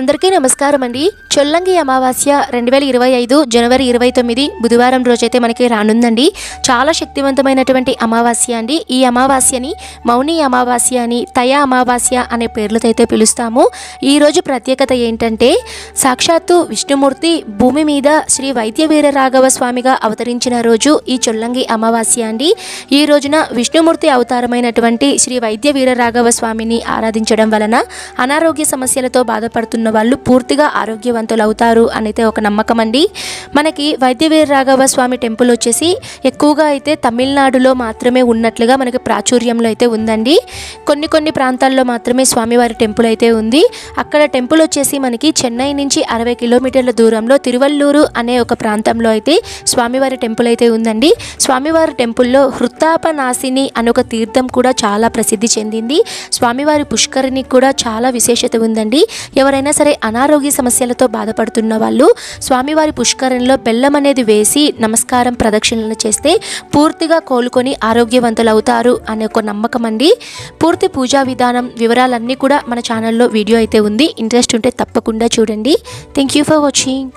అందరికీ నమస్కారం అండి. చొల్లంగి అమావాస్య 2025 జనవరి 29 బుధవారం రోజైతే మనకి రానుందండి. చాలా శక్తివంతమైనటువంటి అమావాస్య అండి. ఈ అమావాస్యని మౌని అమావాస్య అని, తయ అమావాస్య అనే పేర్లతో అయితే పిలుస్తాము. ఈ రోజు ప్రత్యేకత ఏంటంటే సాక్షాత్తు విష్ణుమూర్తి భూమి మీద శ్రీ వైద్య వీర రాఘవ స్వామిగా అవతరించిన రోజు ఈ చొల్లంగి అమావాస్య అండి. ఈ రోజున విష్ణుమూర్తి అవతారమైనటువంటి శ్రీ వైద్య వీర రాఘవ స్వామిని ఆరాధించడం వలన అనారోగ్య సమస్యలతో బాధపడుతున్న వాళ్ళు పూర్తిగా ఆరోగ్యవంతులు అవుతారు అనేది ఒక నమ్మకం అండి. మనకి వైద్య వీర రాఘవ స్వామి టెంపుల్ వచ్చేసి ఎక్కువగా అయితే తమిళనాడులో మాత్రమే ఉన్నట్లుగా మనకి ప్రాచుర్యంలో అయితే ఉందండి. కొన్ని ప్రాంతాల్లో మాత్రమే స్వామివారి టెంపుల్ అయితే ఉంది. అక్కడ టెంపుల్ వచ్చేసి మనకి చెన్నై నుంచి 60 కిలోమీటర్ల దూరంలో తిరువల్లూరు అనే ఒక ప్రాంతంలో అయితే స్వామివారి టెంపుల్ అయితే ఉందండి. స్వామివారి టెంపుల్లో హృత్తాపనాశిని అనే ఒక తీర్థం కూడా చాలా ప్రసిద్ధి చెందింది. స్వామివారి పుష్కరిణి కూడా చాలా విశేషత ఉందండి. ఎవరైనా సరే అనారోగ్య సమస్యలతో బాధపడుతున్న వాళ్ళు స్వామివారి పుష్కరిణిలో బెల్లం అనేది వేసి నమస్కారం ప్రదక్షిణలు చేస్తే పూర్తిగా కోలుకొని ఆరోగ్యవంతులు అవుతారు అనే ఒక నమ్మకం అండి. పూర్తి పూజా విధానం వివరాలన్నీ కూడా మన ఛానల్లో వీడియో అయితే ఉంది. ఇంట్రెస్ట్ ఉంటే తప్పకుండా చూడండి. Thank you for watching.